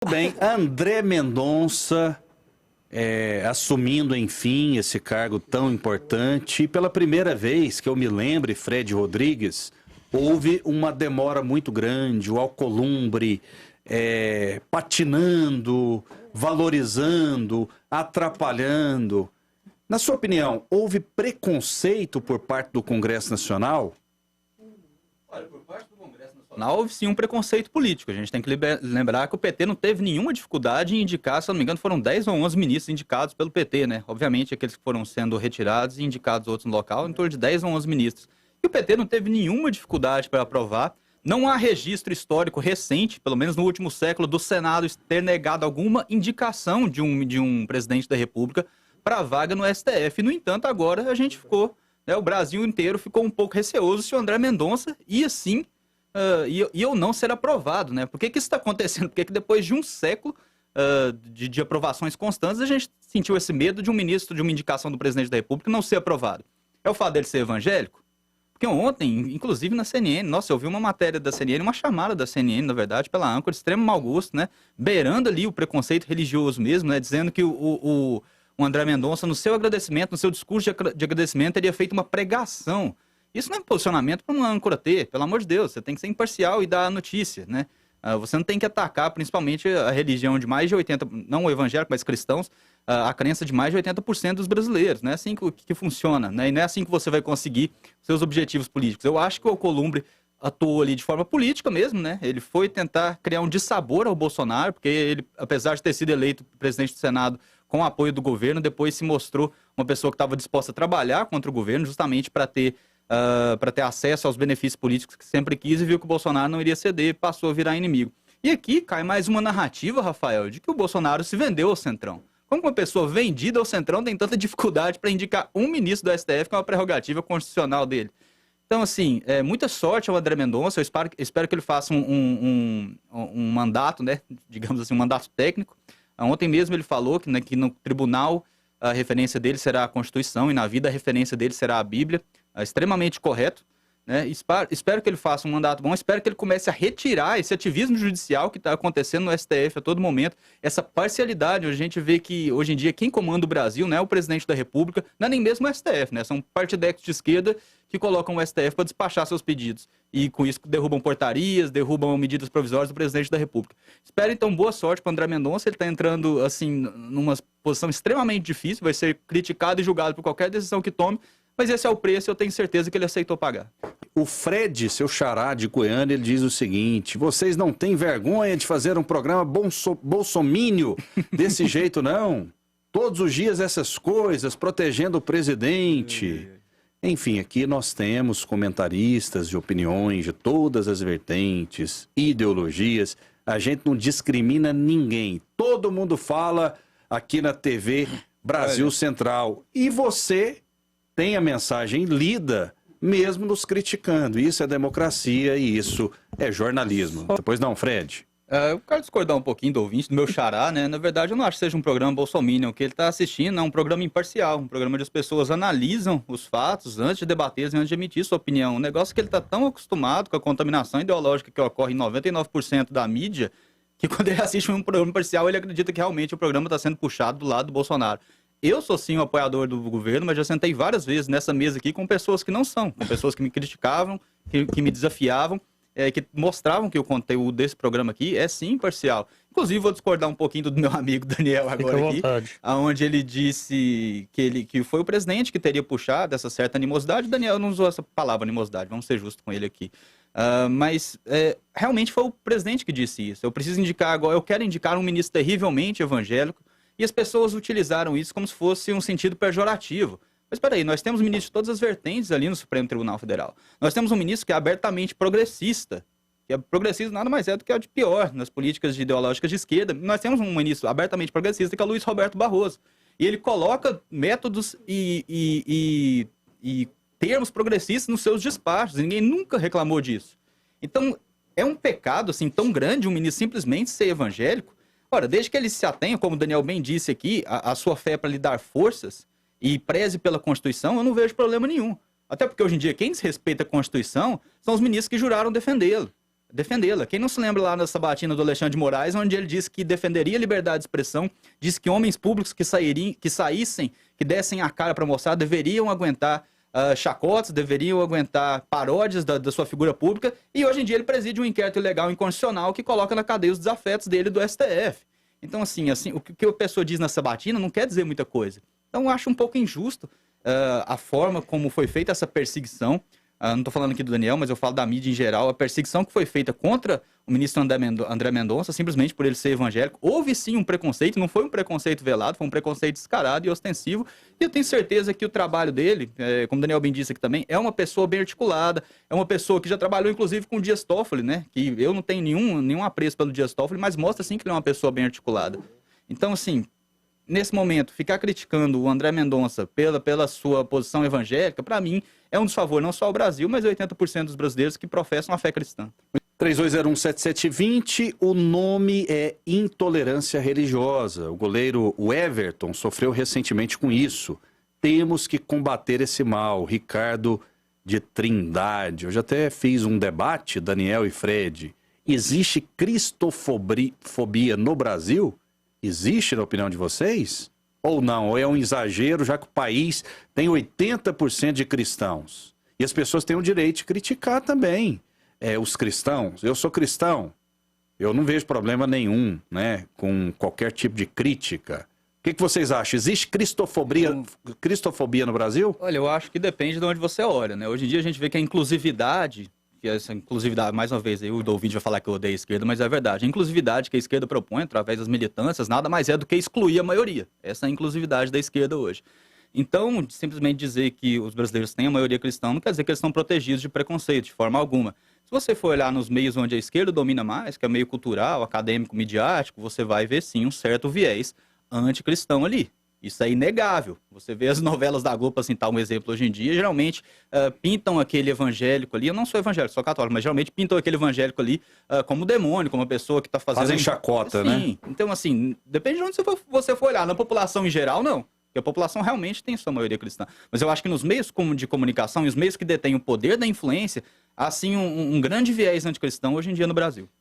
Tudo bem, André Mendonça assumindo, enfim, esse cargo tão importante. E pela primeira vez que eu me lembre, Fred Rodrigues, houve uma demora muito grande, o Alcolumbre patinando, valorizando, atrapalhando. Na sua opinião, houve preconceito por parte do Congresso Nacional? Olha, por parte do Congresso Nacional houve sim um preconceito político. A gente tem que lembrar que o PT não teve nenhuma dificuldade em indicar, se eu não me engano, foram 10 ou 11 ministros indicados pelo PT, né? Obviamente, aqueles que foram sendo retirados e indicados outros no local, em torno de 10 ou 11 ministros. E o PT não teve nenhuma dificuldade para aprovar. Não há registro histórico recente, pelo menos no último século, do Senado ter negado alguma indicação de um presidente da República para a vaga no STF. No entanto, agora a gente ficou, né, o Brasil inteiro ficou um pouco receoso se o André Mendonça ia sim ou não ser aprovado, né? Por que isso está acontecendo? Porque que depois de um século de aprovações constantes, a gente sentiu esse medo de um ministro, de uma indicação do presidente da República não ser aprovado. É o fato dele ser evangélico? Porque ontem, inclusive na CNN, nossa, eu vi uma matéria da CNN, uma chamada da CNN, na verdade, pela âncora, de extremo mau gosto, né? Beirando ali o preconceito religioso mesmo, né? Dizendo que o André Mendonça, no seu agradecimento, no seu discurso de agradecimento, teria feito uma pregação. Isso não é posicionamento para uma âncora ter, pelo amor de Deus, você tem que ser imparcial e dar a notícia, né? Você não tem que atacar, principalmente, a religião de mais de 80%, não o evangélico, mas cristãos, a crença de mais de 80% dos brasileiros. Não é assim que funciona, né? E não é assim que você vai conseguir seus objetivos políticos. Eu acho que o Alcolumbre atuou ali de forma política mesmo, né? Ele foi tentar criar um dissabor ao Bolsonaro, porque ele, apesar de ter sido eleito presidente do Senado com o apoio do governo, depois se mostrou uma pessoa que estava disposta a trabalhar contra o governo, justamente para ter acesso aos benefícios políticos que sempre quis, e viu que o Bolsonaro não iria ceder, passou a virar inimigo. E aqui cai mais uma narrativa, Rafael, de que o Bolsonaro se vendeu ao Centrão. Como uma pessoa vendida ao Centrão tem tanta dificuldade para indicar um ministro do STF, que é uma prerrogativa constitucional dele? Então, assim, muita sorte ao André Mendonça. Eu espero que ele faça um mandato, né, digamos assim, um mandato técnico. Ontem mesmo ele falou que no tribunal a referência dele será a Constituição e na vida a referência dele será a Bíblia. Extremamente correto, né? Espero que ele faça um mandato bom, espero que ele comece a retirar esse ativismo judicial que está acontecendo no STF a todo momento, essa parcialidade. A gente vê que hoje em dia quem comanda o Brasil não é o presidente da República, não é nem mesmo o STF, né? São partidecos de esquerda que colocam o STF para despachar seus pedidos e com isso derrubam portarias, derrubam medidas provisórias do presidente da República. Espero então boa sorte para o André Mendonça. Ele está entrando assim numa posição extremamente difícil, vai ser criticado e julgado por qualquer decisão que tome. Mas esse é o preço, eu tenho certeza que ele aceitou pagar. O Fred, seu xará de Goiânia, ele diz o seguinte: vocês não têm vergonha de fazer um programa bolsomínio desse jeito, não? Todos os dias essas coisas, protegendo o presidente. Enfim, aqui nós temos comentaristas de opiniões de todas as vertentes, ideologias. A gente não discrimina ninguém. Todo mundo fala aqui na TV Brasil Central. E você tem a mensagem lida, mesmo nos criticando. Isso é democracia e isso é jornalismo. Pois não, Fred? Eu quero discordar um pouquinho do ouvinte, do meu xará, né? Na verdade, eu não acho que seja um programa bolsominion. O que ele está assistindo é um programa imparcial, um programa onde as pessoas analisam os fatos antes de debater e antes de emitir sua opinião. Um negócio que ele está tão acostumado com a contaminação ideológica que ocorre em 99% da mídia, que quando ele assiste um programa imparcial, ele acredita que realmente o programa está sendo puxado do lado do Bolsonaro. Eu sou sim um apoiador do governo, mas já sentei várias vezes nessa mesa aqui com pessoas que não são, com pessoas que me criticavam, que me desafiavam, que mostravam que o conteúdo desse programa aqui é sim imparcial. Inclusive, vou discordar um pouquinho do meu amigo Daniel agora aqui, onde ele disse que foi o presidente que teria puxado essa certa animosidade. O Daniel não usou essa palavra animosidade, vamos ser justos com ele aqui. Mas realmente foi o presidente que disse isso. Eu preciso indicar agora, eu quero indicar um ministro terrivelmente evangélico, e as pessoas utilizaram isso como se fosse um sentido pejorativo. Mas espera aí, nós temos ministros de todas as vertentes ali no Supremo Tribunal Federal. Nós temos um ministro que é abertamente progressista, que é progressista nada mais é do que o de pior nas políticas ideológicas de esquerda. Nós temos um ministro abertamente progressista que é o Luiz Roberto Barroso. E ele coloca métodos e termos progressistas nos seus despachos. E ninguém nunca reclamou disso. Então, é um pecado assim tão grande um ministro simplesmente ser evangélico. Ora, desde que ele se atenha, como o Daniel bem disse aqui, a sua fé para lhe dar forças e preze pela Constituição, eu não vejo problema nenhum. Até porque hoje em dia quem desrespeita a Constituição são os ministros que juraram defendê-lo. defendê-la. Quem não se lembra lá na sabatina do Alexandre de Moraes, onde ele disse que defenderia a liberdade de expressão, disse que homens públicos que saíssem, que dessem a cara para mostrar, deveriam aguentar chacotes, deveriam aguentar paródias da sua figura pública, e hoje em dia ele preside um inquérito ilegal inconstitucional que coloca na cadeia os desafetos dele do STF. Então, assim, o que a pessoa diz na sabatina não quer dizer muita coisa. Então, eu acho um pouco injusto a forma como foi feita essa perseguição. Não estou falando aqui do Daniel, mas eu falo da mídia em geral. A perseguição que foi feita contra o ministro André Mendonça, simplesmente por ele ser evangélico. Houve sim um preconceito, não foi um preconceito velado, foi um preconceito descarado e ostensivo. E eu tenho certeza que o trabalho dele, como o Daniel bem disse aqui também, é uma pessoa bem articulada, é uma pessoa que já trabalhou inclusive com o Dias Toffoli, né? Que eu não tenho nenhum apreço pelo Dias Toffoli, mas mostra sim que ele é uma pessoa bem articulada. Então, assim, nesse momento, ficar criticando o André Mendonça pela sua posição evangélica, para mim, é um desfavor não só ao Brasil, mas 80% dos brasileiros que professam a fé cristã. 32017720, o nome é intolerância religiosa. O goleiro Everton sofreu recentemente com isso. Temos que combater esse mal. Ricardo de Trindade. Eu já até fiz um debate, Daniel e Fred. Existe cristofobia no Brasil? Existe, na opinião de vocês? Ou não? Ou é um exagero, já que o país tem 80% de cristãos? E as pessoas têm o direito de criticar também os cristãos. Eu sou cristão, eu não vejo problema nenhum, né, com qualquer tipo de crítica. O que vocês acham? Existe cristofobia no Brasil? Olha, eu acho que depende de onde você olha, né? Hoje em dia a gente vê que a inclusividade, mais uma vez, o Dovid vai falar que eu odeio a esquerda, mas é verdade. A inclusividade que a esquerda propõe através das militâncias nada mais é do que excluir a maioria. Essa é a inclusividade da esquerda hoje. Então, simplesmente dizer que os brasileiros têm a maioria cristã não quer dizer que eles estão protegidos de preconceito, de forma alguma. Se você for olhar nos meios onde a esquerda domina mais, que é meio cultural, acadêmico, midiático, você vai ver sim um certo viés anticristão ali. Isso é inegável. Você vê as novelas da Globo, assim, tá um exemplo hoje em dia, geralmente pintam aquele evangélico ali, eu não sou evangélico, sou católico, mas geralmente pintam aquele evangélico ali como demônio, como uma pessoa que está fazendo... Fazem chacota, né? Então, assim, depende de onde você for olhar. Na população em geral, não. Porque a população realmente tem sua maioria cristã. Mas eu acho que nos meios de comunicação e os meios que detêm o poder da influência, há sim um grande viés anticristão hoje em dia no Brasil.